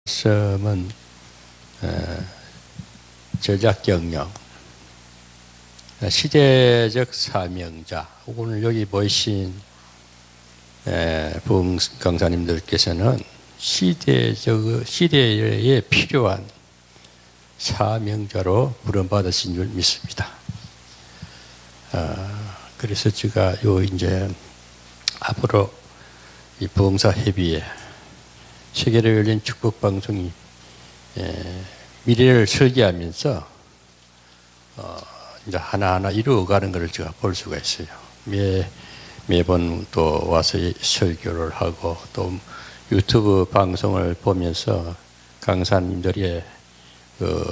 말씀은 제작 경영, 시대적 사명자. 오늘 여기 모이신 부흥 강사님들께서는 시대에 필요한 사명자로 부름받으신 줄 믿습니다. 그래서 제가 이제 앞으로 이 부흥사 협의회 세계로 열린 축복 방송이 미래를 설계하면서 이제 하나하나 이루어가는 것을 제가 볼 수가 있어요. 매번 또 와서 설교를 하고 또 유튜브 방송을 보면서 강사님들이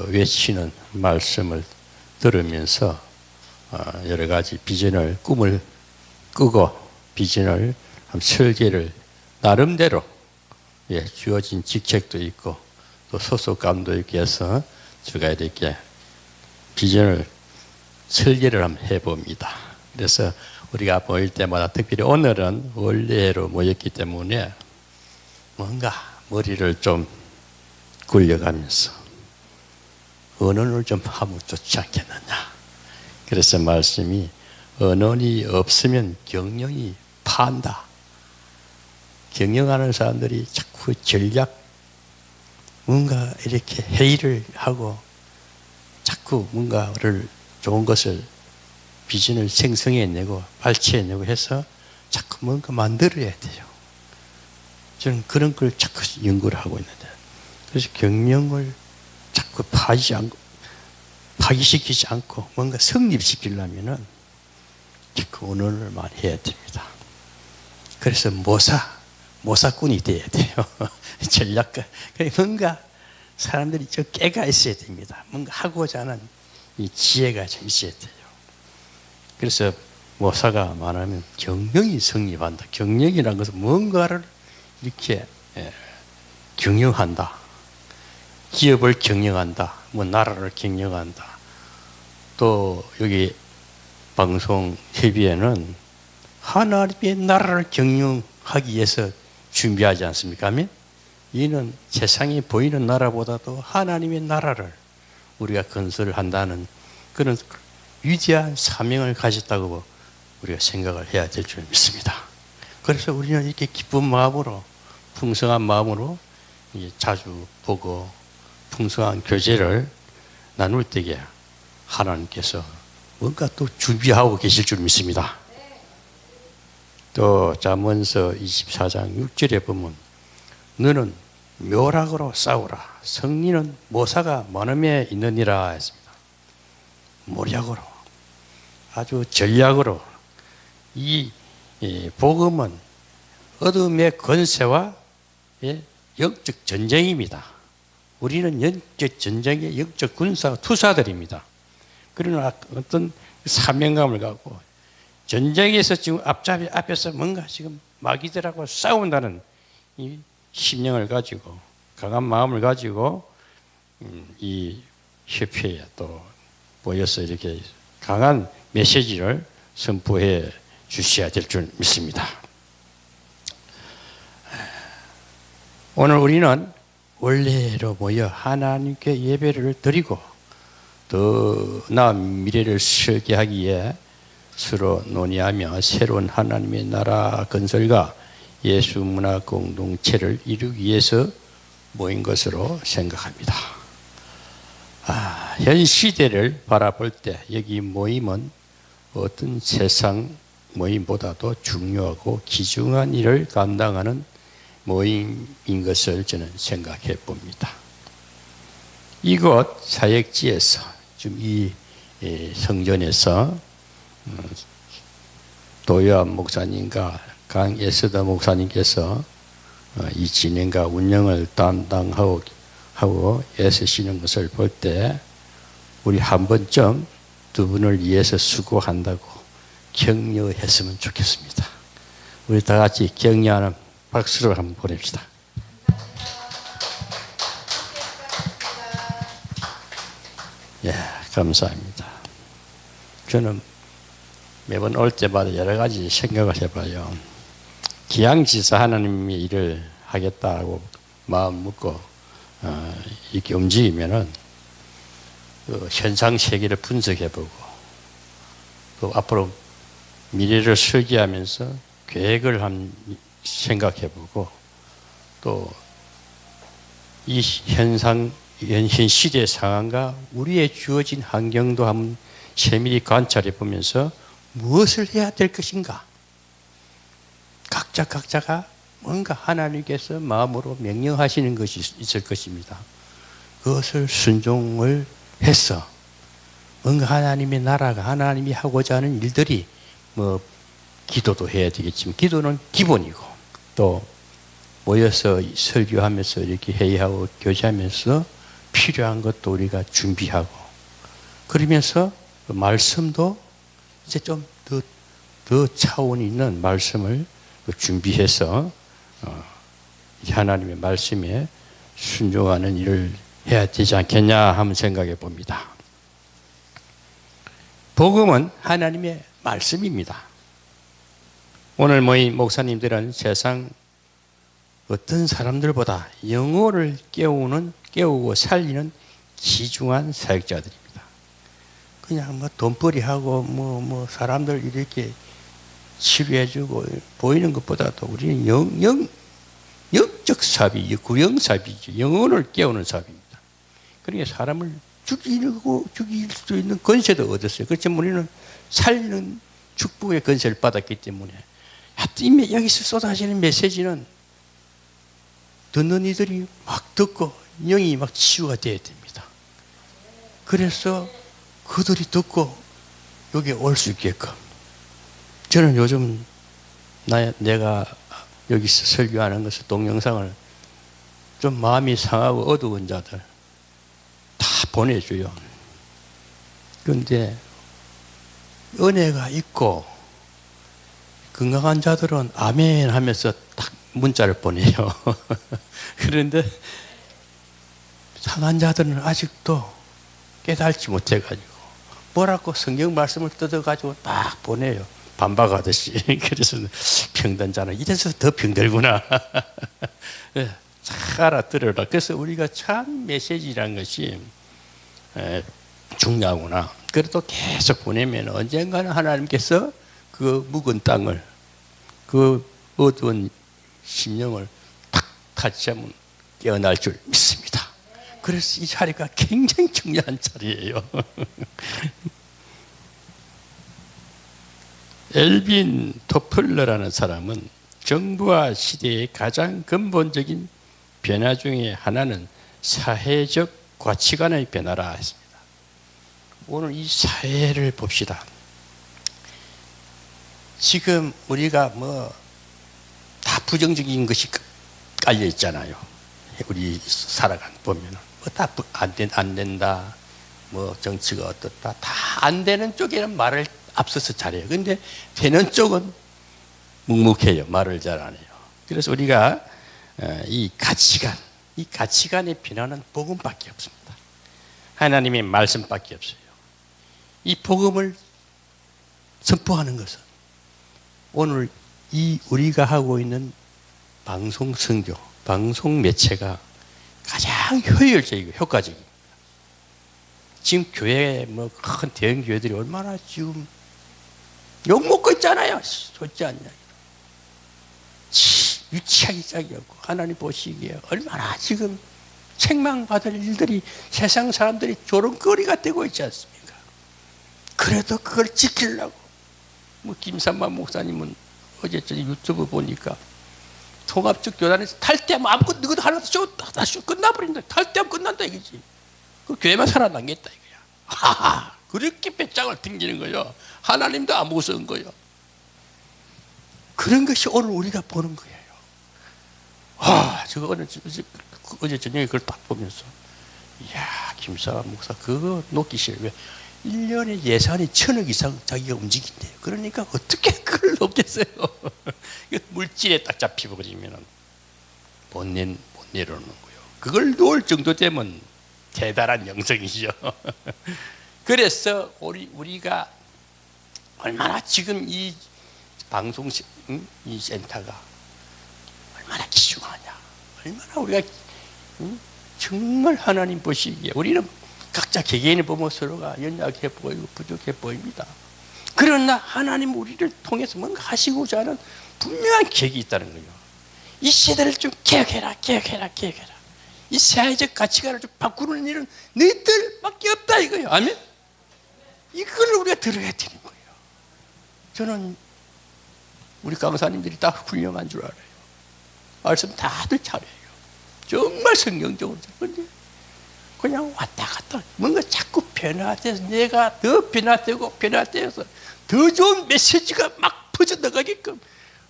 외치는 말씀을 들으면서 여러 가지 비전을 꿈을 꾸고 비전을 설계를 나름대로 주어진 직책도 있고 또 소속감도 있고 해서 제가 이렇게 비전을 설계를 한번 해봅니다. 그래서 우리가 모일 때마다 특별히 오늘은 원래로 모였기 때문에 뭔가 머리를 좀 굴려가면서 언어를 좀 하면 좋지 않겠느냐. 그래서 말씀이 언어이 없으면 경영이 파한다. 경영하는 사람들이 자꾸 전략 뭔가 이렇게 회의를 하고 자꾸 뭔가를 좋은 것을 비전을 생성해내고 발췌해내고 해서 자꾸 뭔가 만들어야 돼요. 저는 그런 걸 자꾸 연구를 하고 있는데 그래서 경영을 자꾸 파기시키지 않고 뭔가 성립시키려면은 자꾸 언어를 많이 해야 됩니다. 그래서 모사꾼이 돼야 돼요. 전략가. 뭔가 사람들이 저 깨가 있어야 됩니다. 뭔가 하고자 하는 이 지혜가 좀 있어야 돼요. 그래서 모사가 말하면 경영이 성립한다. 경영이라는 것은 뭔가를 이렇게 경영한다. 기업을 경영한다. 나라를 경영한다. 또 여기 방송 협의회는 하나님의 나라를 경영하기 위해서 준비하지 않습니까? 아멘? 이는 세상에 보이는 나라보다도 하나님의 나라를 우리가 건설한다는 그런 위대한 사명을 가졌다고 우리가 생각을 해야 될 줄 믿습니다. 그래서 우리는 이렇게 기쁜 마음으로 풍성한 마음으로 자주 보고 풍성한 교제를 나눌 때에 하나님께서 뭔가 또 준비하고 계실 줄 믿습니다. 또 잠언서 24장 6절에 보면 너는 묘락으로 싸우라. 승리는 모사가 많음에 있느니라 했습니다. 모략으로 아주 전략으로 이 복음은 어둠의 권세와 영적 전쟁입니다. 우리는 영적 전쟁의 영적 군사 투사들입니다. 그러나 어떤 사명감을 갖고 전쟁에서 지금 앞에서 뭔가 지금 마귀들하고 싸운다는 이 심령을 가지고 강한 마음을 가지고 이 협회에 또 모여서 이렇게 강한 메시지를 선포해 주셔야 될 줄 믿습니다. 오늘 우리는 원래로 모여 하나님께 예배를 드리고 더 나은 미래를 설계하기 위해 서로 논의하며 새로운 하나님의 나라 건설과 예수 문화 공동체를 이루기 위해서 모인 것으로 생각합니다. 현 시대를 바라볼 때 여기 모임은 어떤 세상 모임보다도 중요하고 귀중한 일을 감당하는 모임인 것을 저는 생각해 봅니다. 이곳 사역지에서 지금 이 성전에서 도요한 목사님과 강예서더 목사님께서 이 진행과 운영을 담당하고 애쓰시는 것을 볼 때 우리 한 번쯤 두 분을 위해서 수고한다고 격려했으면 좋겠습니다. 우리 다 같이 격려하는 박수를 한번 보냅시다. 감사합니다. 저는 매번 올 때마다 여러 가지 생각을 해봐요. 기양지사 하나님의 일을 하겠다고 마음 먹고 이렇게 움직이면은 그 현상 세계를 분석해보고 또 앞으로 미래를 설계하면서 계획을 생각해보고 또 이 현 시대 상황과 우리의 주어진 환경도 한번 세밀히 관찰해 보면서 무엇을 해야 될 것인가? 각자가 뭔가 하나님께서 마음으로 명령하시는 것이 있을 것입니다. 그것을 순종을 해서 뭔가 하나님의 나라가 하나님이 하고자 하는 일들이 뭐 기도도 해야 되겠지만 기도는 기본이고 또 모여서 설교하면서 이렇게 회의하고 교제하면서 필요한 것도 우리가 준비하고 그러면서 말씀도 이제 좀 더 차원 있는 말씀을 준비해서 하나님의 말씀에 순종하는 일을 해야 되지 않겠냐 한번 생각해 봅니다. 복음은 하나님의 말씀입니다. 오늘 모인 목사님들은 세상 어떤 사람들보다 영혼을 깨우고 살리는 귀중한 사역자들입니다. 그냥 뭐 돈벌이하고 뭐 사람들 이렇게 치료해주고 보이는 것보다도 우리는 영적 사비, 구영 사비죠. 영혼을 깨우는 사비입니다. 그러니까 사람을 죽일 수 있는 권세도 얻었어요. 그렇지만 우리는 살리는 축복의 권세를 받았기 때문에 하여튼 여기서 쏟아지는 메시지는 듣는 이들이 막 듣고 영이 막 치유가 되어야 됩니다. 그래서 그들이 듣고 여기 올 수 있게끔 저는 요즘 내가 여기서 설교하는 것을 동영상을 좀 마음이 상하고 어두운 자들 다 보내줘요. 그런데 은혜가 있고 건강한 자들은 아멘 하면서 딱 문자를 보내요. 그런데 상한 자들은 아직도 깨달지 못해가지고 뭐라고 성경 말씀을 뜯어가지고 딱 보내요. 반박하듯이. 그래서 병든 자는 이래서 더 병들구나. 잘 알아들어라. 그래서 우리가 참 메시지라는 것이 중요하구나. 그래도 계속 보내면 언젠가는 하나님께서 그 묵은 땅을 그 어두운 심령을 탁 타치하면 깨어날 줄 믿습니다. 그래서 이 자리가 굉장히 중요한 자리예요. 엘빈 토플러라는 사람은 정부와 시대의 가장 근본적인 변화 중에 하나는 사회적 가치관의 변화라 했습니다. 오늘 이 사회를 봅시다. 지금 우리가 뭐 다 부정적인 것이 깔려 있잖아요. 우리 살아가는 보면은 뭐 다 안 된다. 뭐 정치가 어떻다. 다 안 되는 쪽에는 말을 앞서서 잘해요. 근데 되는 쪽은 묵묵해요. 말을 잘 안 해요. 그래서 우리가 이 가치관의 변화는 복음밖에 없습니다. 하나님의 말씀밖에 없어요. 이 복음을 선포하는 것은 오늘 이 우리가 하고 있는 방송 선교, 방송 매체가 가장 효율적이고 효과적입니다. 지금 교회 뭐 큰 대형 교회들이 얼마나 지금 욕 먹고 있잖아요. 좋지 않냐. 유치하기 짝이었고 하나님 보시기에 얼마나 지금 책망받을 일들이 세상 사람들이 조롱거리가 되고 있지 않습니까? 그래도 그걸 지키려고 뭐 김삼만 목사님은 어제 유튜브 보니까 통합적 교단에서 탈퇴하면 아무것도 너희도 하나도 다 끝나버린다. 탈퇴하면 끝난다 이거지. 그 교회만 살아남겠다 이거야. 하하, 그렇게 배짱을 튕기는 거예요. 하나님도 안 무서운 거예요. 그런 것이 오늘 우리가 보는 거예요. 저거 어제 저녁에 그걸 딱 보면서 이야, 김사관 목사 그거 놓기 싫어. 왜? 1년에 예산이 1,000억 이상 자기가 움직인대요. 그러니까 어떻게 그걸 놓겠어요? 물질에 딱 잡히버리면 못 내려놓는 거예요. 그걸 놓을 정도 되면 대단한 영성이죠. 그래서 우리가 얼마나 지금 이 방송 이 센터가 얼마나 귀중하냐, 얼마나 우리가 정말 하나님 보시기에 우리는 각자 개개인을 보면 서로가 연약해 보이고 부족해 보입니다. 그러나 하나님 우리를 통해서 뭔가 하시고자 하는 분명한 계획이 있다는 거예요. 이 세대를 좀 개혁해라. 이 사회적 가치관을 좀 바꾸는 일은 너희들밖에 없다 이거예요. 아멘? 이걸 우리가 들어야 되는 거예요. 저는 우리 강사님들이 다 훌륭한 줄 알아요. 말씀 다들 잘해요. 정말 성경적으로. 그런데 그냥 왔다 갔다 뭔가 자꾸 변화돼서 내가 더 변화되어서 더 좋은 메시지가 막 퍼져나가게끔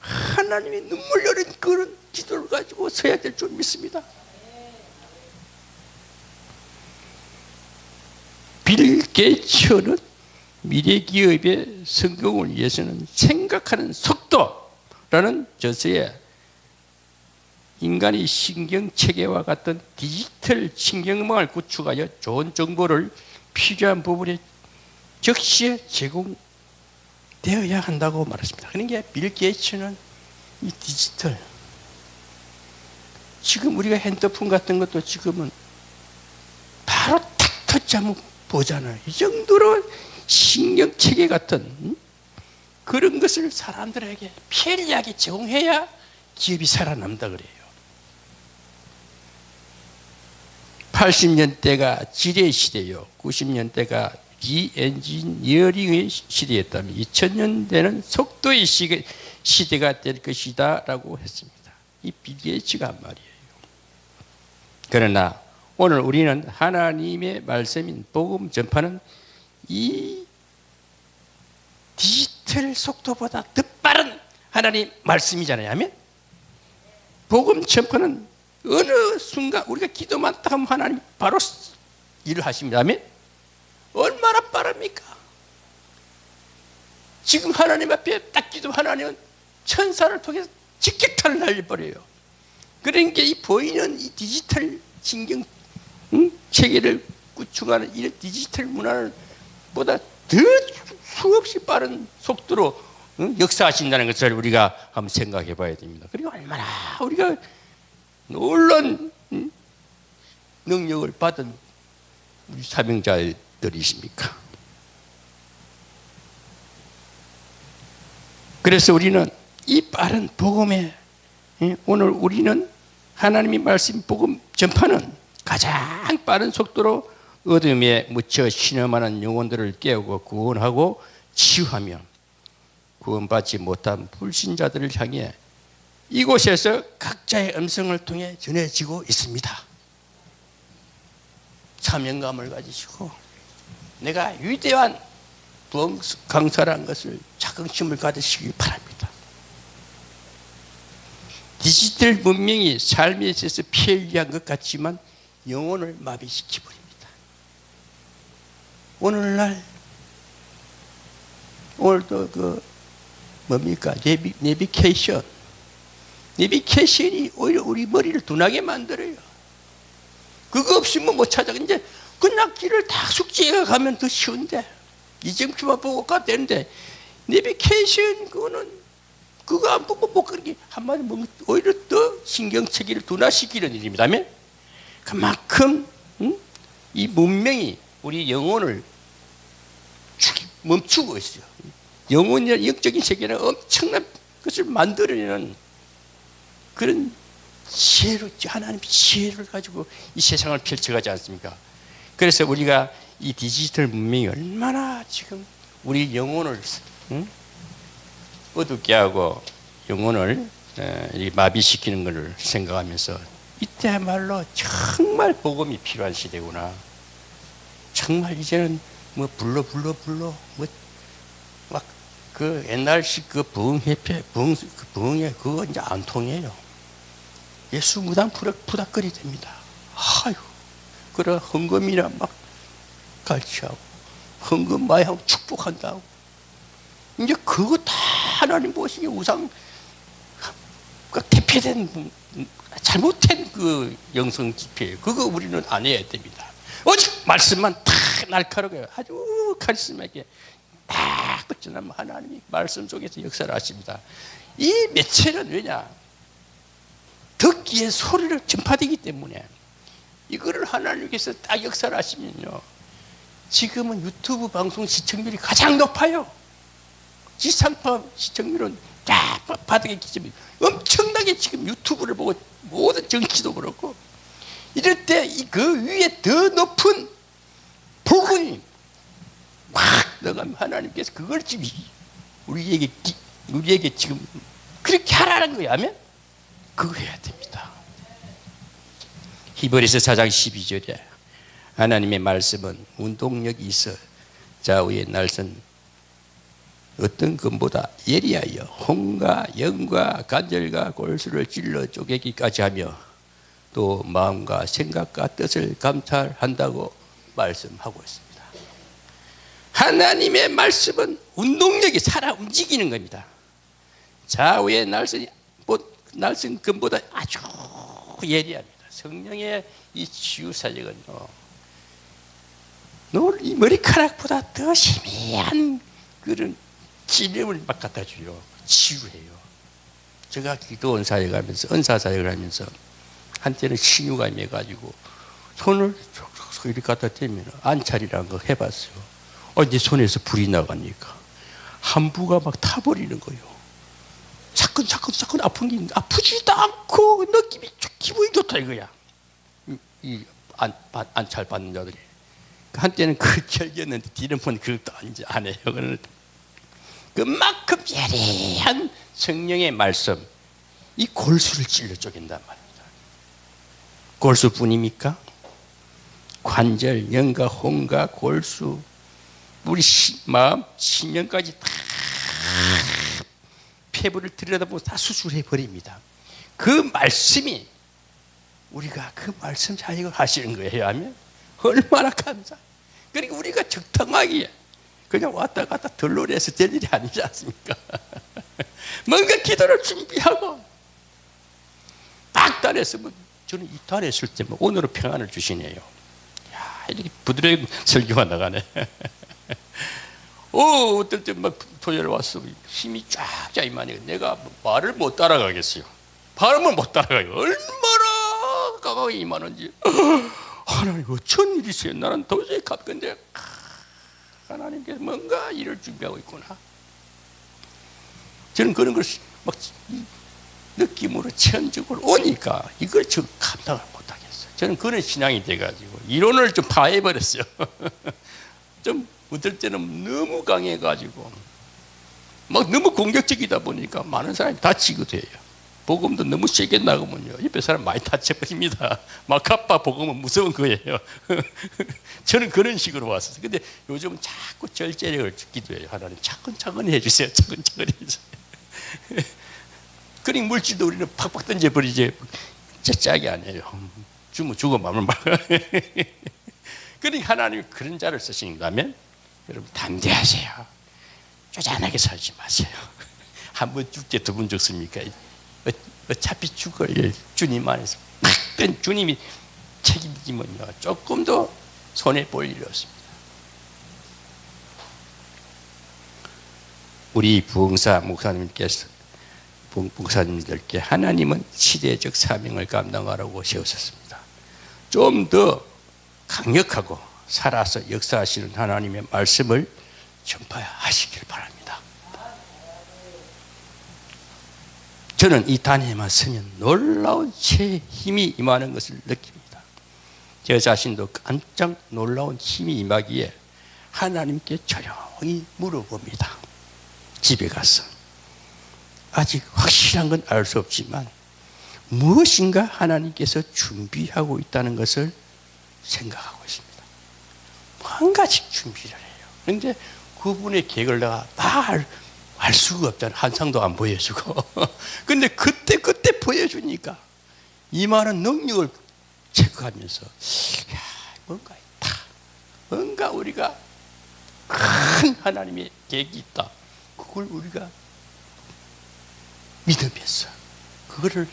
하나님이 눈물 흘린 그런 기도를 가지고 서야 될 줄 믿습니다. 빌 게이츠는 미래기업의 성공을 위해서는 생각하는 속도라는 저서에 인간의 신경체계와 같은 디지털 신경망을 구축하여 좋은 정보를 필요한 부분에 적시에 제공되어야 한다고 말했습니다. 그러니까 빌 게이츠는 이 디지털, 지금 우리가 핸드폰 같은 것도 지금은 바로 탁 터치하면 보잖아요. 이 정도로 신경체계 같은 그런 것을 사람들에게 편리하게 제공해야 기업이 살아남다 그래요. 80년대가 지뢰의 시대요, 90년대가 리엔지니어링의 시대였다면 2000년대는 속도의 시대가 될 것이다 라고 했습니다. 이 빌 게이츠가 한 말이에요. 그러나 오늘 우리는 하나님의 말씀인 복음 전파는 이 디지털 속도보다 더 빠른 하나님 말씀이잖아요. 아멘? 복음 전파는 어느 순간 우리가 기도만 딱 하면 하나님 바로 일을 하십니다. 아멘? 얼마나 빠릅니까? 지금 하나님 앞에 딱 기도하면 하나님은 천사를 통해서 직격탄을 날려버려요. 그러니까 이 보이는 이 디지털 신경 체계를 구축하는 이 디지털 문화를 보다 더 수없이 빠른 속도로 역사하신다는 것을 우리가 한번 생각해 봐야 됩니다. 그리고 얼마나 우리가 놀라운 능력을 받은 우리 사명자들이십니까? 그래서 우리는 이 빠른 복음에 오늘 우리는 하나님의 말씀 복음 전파는 가장 빠른 속도로 어둠에 묻혀 신음하는 영혼들을 깨우고 구원하고 치유하며 구원받지 못한 불신자들을 향해 이곳에서 각자의 음성을 통해 전해지고 있습니다. 사명감을 가지시고 내가 위대한 강사라는 것을 자긍심을 가지시기 바랍니다. 디지털 문명이 삶에 있어서 편리한 것 같지만 영혼을 마비시켜버립니다. 오늘도 뭡니까? 내비게이션이 오히려 우리 머리를 둔하게 만들어요. 그거 없으면 못 찾아. 이제 그냥 길을 다 숙지해 가면 더 쉬운데 이정표만 보고 가도 되는데 내비게이션 그거 안 보고 못 가는 게 한마디 보면 오히려 더 신경체계를 둔화시키는 일입니다. 그만큼 이 문명이 우리 영혼을 멈추고 있어요. 영혼이나 영적인 세계는 엄청난 것을 만들어내는 그런 지혜로, 하나님의 지혜를 가지고 이 세상을 펼쳐가지 않습니까? 그래서 우리가 이 디지털 문명이 얼마나 지금 우리 영혼을 어둡게 하고 영혼을 마비시키는 것을 생각하면서 이때야말로 정말 복음이 필요한 시대구나. 정말 이제는 뭐 불러 막 그 옛날식 그 부흥협회 부흥회 그거 이제 안 통해요. 예수 무당 부닥거리 됩니다. 아유, 그래 헌금이나 막 갈취하고 헌금 많이 하고 축복한다고. 이제 그거 다 하나님 보시기에 우상 대표된 잘못된 그 영성 집회예요. 그거 우리는 안 해야 됩니다. 오직 말씀만 탁 날카롭게 아주 카리스마하게 딱 전하면 하나님이 말씀 속에서 역사를 하십니다. 이 매체는 왜냐? 듣기에 소리를 전파되기 때문에 이거를 하나님께서 딱 역사를 하시면요, 지금은 유튜브 방송 시청률이 가장 높아요. 지상파 시청률은 쫙 바닥에 기점이 엄청나게 지금 유튜브를 보고 모든 정치도 그렇고, 이럴 때 그 위에 더 높은 복음이 막 나가면 하나님께서 그걸 지금 우리에게 지금 그렇게 하라는 거야. 아멘? 그거 해야 됩니다. 히브리서 4장 12절에 하나님의 말씀은 운동력이 있어 좌우의 날선 어떤 것보다 예리하여 혼과 영과 관절과 골수를 찔러 쪼개기까지 하며 또 마음과 생각과 뜻을 감찰한다고 말씀하고 있습니다. 하나님의 말씀은 운동력이 살아 움직이는 겁니다. 좌우의 날선 금보다 아주 예리합니다. 성령의 이 치유 사역은요, 이 머리카락보다 더 희미한 그런 진림을 막 갖다 줘요. 치유해요. 제가 기도원 사역하면서, 은사 사역을 하면서 한때는 신유가 임해가지고 손을 이렇게 갖다 대면 안찰이라는 거 해봤어요. 내 손에서 불이 나가니까 한부가 막 타버리는 거예요. 자꾸 아픈 게 있는데 아프지도 않고 느낌이 기분이 좋다 이거야. 이 안찰 받는 자들이 한때는 그 결기였는데 뒤로는 그것도 이제 안 해요. 그만큼 예리한 성령의 말씀, 이 골수를 찔러 쪼갠단 말입니다. 골수뿐입니까? 관절, 영과 혼과 골수, 우리 마음, 신령까지 다 폐부를 들여다보고 다 수술해 버립니다. 그 말씀이 우리가 그 말씀 사역을 하시는 거예요. 하면 얼마나 감사. 그러니까 우리가 적당하게 그냥 왔다 갔다 덜놀이해서 될 일이 아니지 않습니까? 뭔가 기도를 준비하고 딱 달했으면, 저는 이 달했을 때 오늘은 평안을 주시네요. 야, 이렇게 부드러운 설교가 나가네. 어떨 때 막 토요일 왔어, 힘이 쫙 임하니까 내가 말을 못 따라가겠어요. 발음을 못 따라가요. 얼마나 가까이 임하는지. 하나님 어쩐 일이세요? 나는 도저히 근데 하나님께서 뭔가 일을 준비하고 있구나. 저는 그런 걸 막 느낌으로 체험적으로 오니까 이걸 좀 감당을 못하겠어요. 저는 그런 신앙이 돼가지고 이론을 좀 파해버렸어요. 좀 어떨 때는 너무 강해가지고 막 너무 공격적이다 보니까 많은 사람이 다치기도 해요. 복음도 너무 세게 나가면요, 옆에 사람 많이 다쳐버립니다. 마카파 복음은 무서운 거예요. 저는 그런 식으로 왔어요. 근데 요즘은 자꾸 절제력을 기도해요. 하나님 차근차근 해주세요. 차근차근 해주세요. 그러니 물질도 우리는 팍팍 던져버리지 짜게 안 해요. 주면 주고 마면 말. 그러니 하나님이 그런 자를 쓰신다면 여러분 담대하세요. 쪼잔하게 살지 마세요. 한 번 죽게 두 번 죽습니까? 어차피 죽을 주님 안에서 막든 주님이 책임지면요, 조금 더 손해 볼 일이 없습니다. 우리 부흥사 목사님들께 하나님은 시대적 사명을 감당하라고 세우셨습니다. 좀 더 강력하고 살아서 역사하시는 하나님의 말씀을 전파하시길 바랍니다. 저는 이 단에만 서면 놀라운 제 힘이 임하는 것을 느낍니다. 제 자신도 깜짝 놀라운 힘이 임하기에 하나님께 조용히 물어봅니다. 집에 가서 아직 확실한 건 알 수 없지만 무엇인가 하나님께서 준비하고 있다는 것을 생각하고 있습니다. 한 가지 준비를 해요. 그런데 그분의 계획을 내가 다 알 수가 없잖아요. 한 상도 안 보여주고. 근데 그때 보여주니까 임하는 능력을 체크하면서, 야, 뭔가 있다. 뭔가 우리가 큰 하나님의 계획이 있다. 그걸 우리가 믿으면서 그거를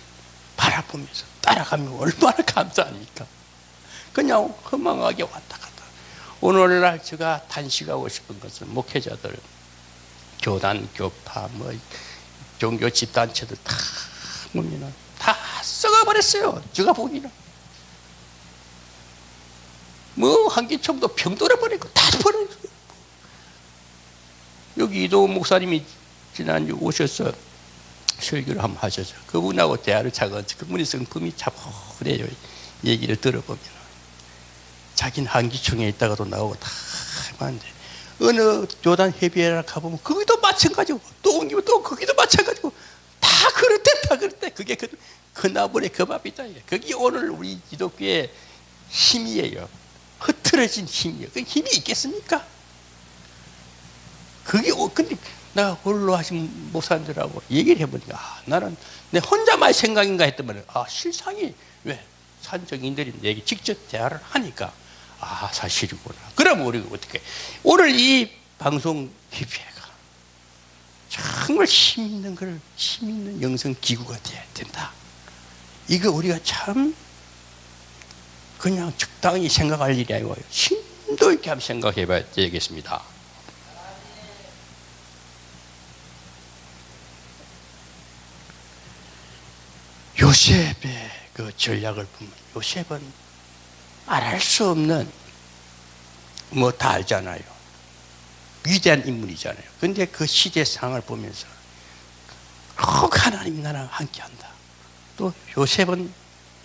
바라보면서 따라가면 얼마나 감사합니까? 그냥 허망하게 왔다 갔다. 오늘날 제가 단식하고 싶은 것은 목회자들, 교단, 교파, 종교 집단체들 다 보면은 다 썩어버렸어요. 제가 보기는. 뭐 한기총도 병들어 버리고 다 버리고. 여기 이도훈 목사님이 지난주 오셔서 설교를 한번 하셔서 그분하고 대화를 차가지고 그분의 성품이 차분해요. 얘기를 들어보면 자기는 한기총에 있다가도 나오고 다 하는데 어느 요단 해변에 가보면 거기도 마찬가지고 또 옮기면 또 거기도 마찬가지고 다 그렇대. 그게 그 나물의 그 밥이다. 그게 오늘 우리 기독교의 힘이에요. 흐트러진 힘이에요. 그 힘이 있겠습니까? 그게 근데 내가 홀로 하신 목사님들하고 얘기를 해보니까 나는 내 혼자만의 생각인가 했던 말은 실상이 왜 산정인들이 내게 직접 대화를 하니까 사실이구나. 그럼 우리가 어떻게 오늘 이 방송 기회가 정말 힘있는 영성 기구가 되어야 된다. 이거 우리가 참 그냥 적당히 생각할 일이 아니고 심도 있게 한번 생각해 봐야 되겠습니다. 요셉의 그 전략을 보면 요셉은 말할 수 없는 뭐 다 알잖아요. 위대한 인물이잖아요. 근데 그 시대 상황을 보면서 하나님 나랑 함께한다. 또 요셉은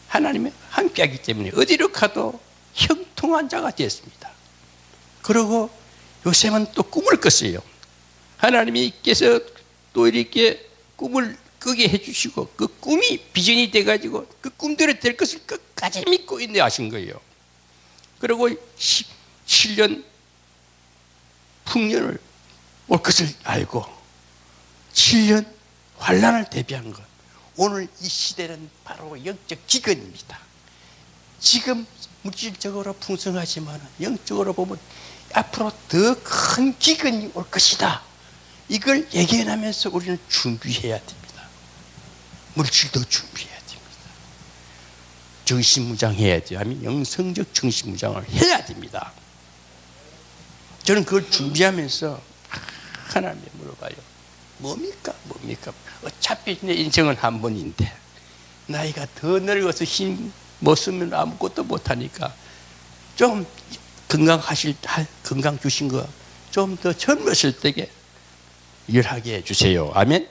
하나님이 함께하기 때문에 어디로 가도 형통한 자가 되었습니다. 그리고 요셉은 또 꿈을 꿨어요. 하나님께서 또 이렇게 꿈을 꾸게 해주시고 그 꿈이 비전이 돼가지고 그 꿈대로 될 것을 끝까지 믿고 인내하신 거예요. 그리고 7년 풍년을 올 것을 알고 7년 환란을 대비한 것. 오늘 이 시대는 바로 영적 기근입니다. 지금 물질적으로 풍성하지만 영적으로 보면 앞으로 더 큰 기근이 올 것이다. 이걸 예견하면서 우리는 준비해야 됩니다. 물질도 준비해야 됩니다. 정신무장해야 돼요. 아니면 영성적 정신무장을 해야 됩니다. 저는 그걸 준비하면서 하나님께 물어봐요. 뭡니까? 어차피 내 인생은 한 번인데 나이가 더 늙어서 힘 못 쓰면 아무것도 못하니까 좀 건강 주신 거 좀 더 젊었을 때에 일하게 해주세요. 아멘.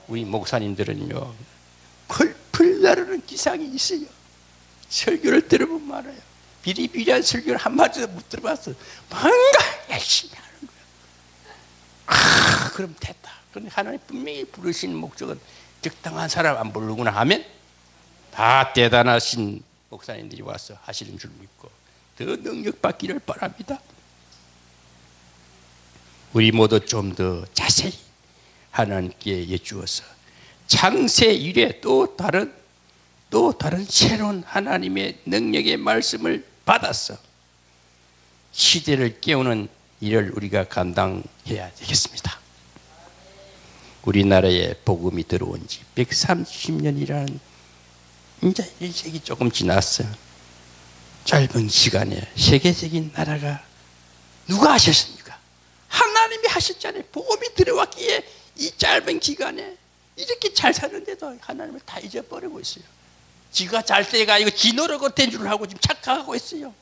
우리 목사님들은요 펄펄 나르는 기상이 있어요. 설교를 들어보면 알아요. 비리비리한 설교를 한마디도 못 들어봤어. 뭔가 열심히 하는 거야. 그럼 됐다. 그런데 하나님 분명히 부르신 목적은 적당한 사람 안 부르구나 하면 다 대단하신 목사님들이 와서 하시는 줄 믿고 더 능력 받기를 바랍니다. 우리 모두 좀 더 자세히 하나님께 여쭈어서 창세 이래 또 다른 새로운 하나님의 능력의 말씀을 받아서 시대를 깨우는 일을 우리가 감당해야 되겠습니다. 우리나라에 복음이 들어온 지 130년이라는 이제 1세기 조금 지났어요. 짧은 시간에 세계적인 나라가 누가 하셨습니까? 하나님이 하셨잖아요. 복음이 들어왔기에 이 짧은 기간에 이렇게 잘 사는데도 하나님을 다 잊어버리고 있어요. 지가 잘 때가 아니고 지 노릇 된 줄 알고 지금 착각하고 있어요.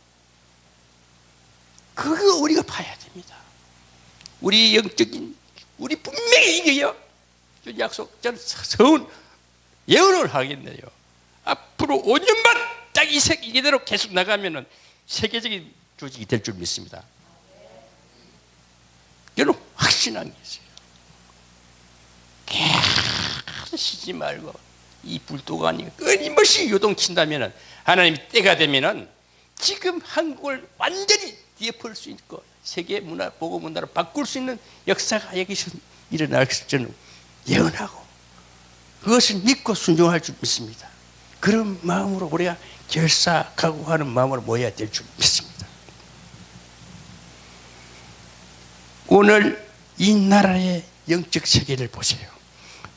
그거 우리가 봐야 됩니다. 우리 영적인 우리 분명히 이겨요. 저는 서운 예언을 하겠네요. 앞으로 5년만 딱 이대로 계속 나가면은 세계적인 조직이 될 줄 믿습니다. 저는 확신한 게 있어요. 계속 쉬지 말고 이 불도관이 끊임없이 요동친다면은 하나님 때가 되면은 지금 한국을 완전히 뒤엎을 수 있고 세계 문화, 보고 문화를 바꿀 수 있는 역사가 여기서 일어날 것을 저는 예언하고 그것을 믿고 순종할 줄 믿습니다. 그런 마음으로 우리가 결사 각오하는 마음으로 모여야 될 줄 믿습니다. 오늘 이 나라의 영적 세계를 보세요.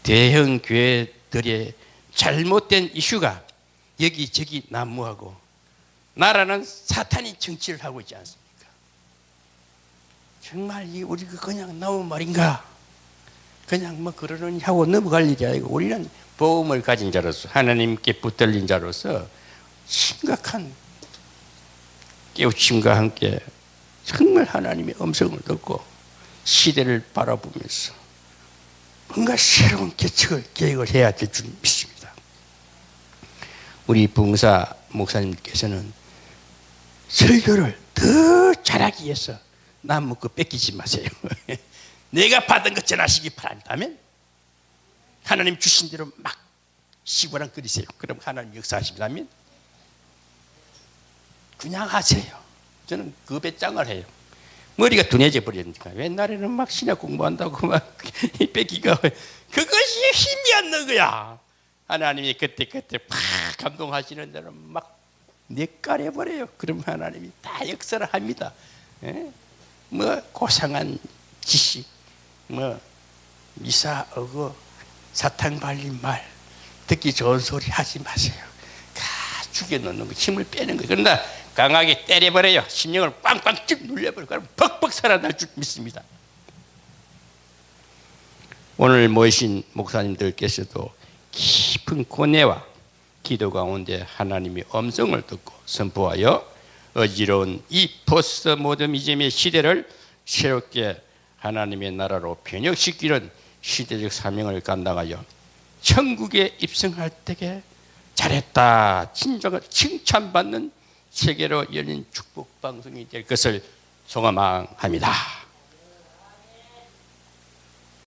대형 교회들의 잘못된 이슈가 여기저기 난무하고 나라는 사탄이 정치를 하고 있지 않습니까? 정말 이 우리가 그냥 나온 말인가? 그냥 뭐 그러느니 하고 넘어갈 일이 아니고 우리는 복음을 가진 자로서 하나님께 붙들린 자로서 심각한 깨우침과 함께 정말 하나님의 음성을 듣고 시대를 바라보면서 뭔가 새로운 계획을 해야 될 줄 믿습니다. 우리 부흥사 목사님께서는 설교를 더 잘하기 위해서 남 먹고 뺏기지 마세요. 내가 받은 것 전하시기 바란다면 하나님 주신 대로 막 시고랑 끓이세요. 그럼 하나님 역사하신다면 그냥 하세요. 저는 그 배짱을 해요. 머리가 둔해져 버리니까 옛날에는 막 신학 공부한다고 막 뺏기가 그것이 힘이 안 나는 거야. 하나님이 그때 팍 감동하시는 대로 막 내깔해 버려요. 그럼 하나님이 다 역사를 합니다. 예? 뭐 고상한 지식, 뭐 미사 어거 사탕 발린 말 듣기 좋은 소리 하지 마세요. 다 죽여놓는 거, 힘을 빼는 거예요. 그러나 강하게 때려버려요. 심령을 빵빵 쭉 눌려버려요. 그럼 퍽퍽 살아날 줄 믿습니다. 오늘 모이신 목사님들께서도 깊은 고뇌와 기도 가운데 하나님의 음성을 듣고 선포하여 어지러운 이 포스트 모더니즘의 시대를 새롭게 하나님의 나라로 변혁시키는 시대적 사명을 감당하여 천국에 입성할 때에 잘했다 진정을 칭찬받는 세계로 열린 축복 방송이 될 것을 소망합니다.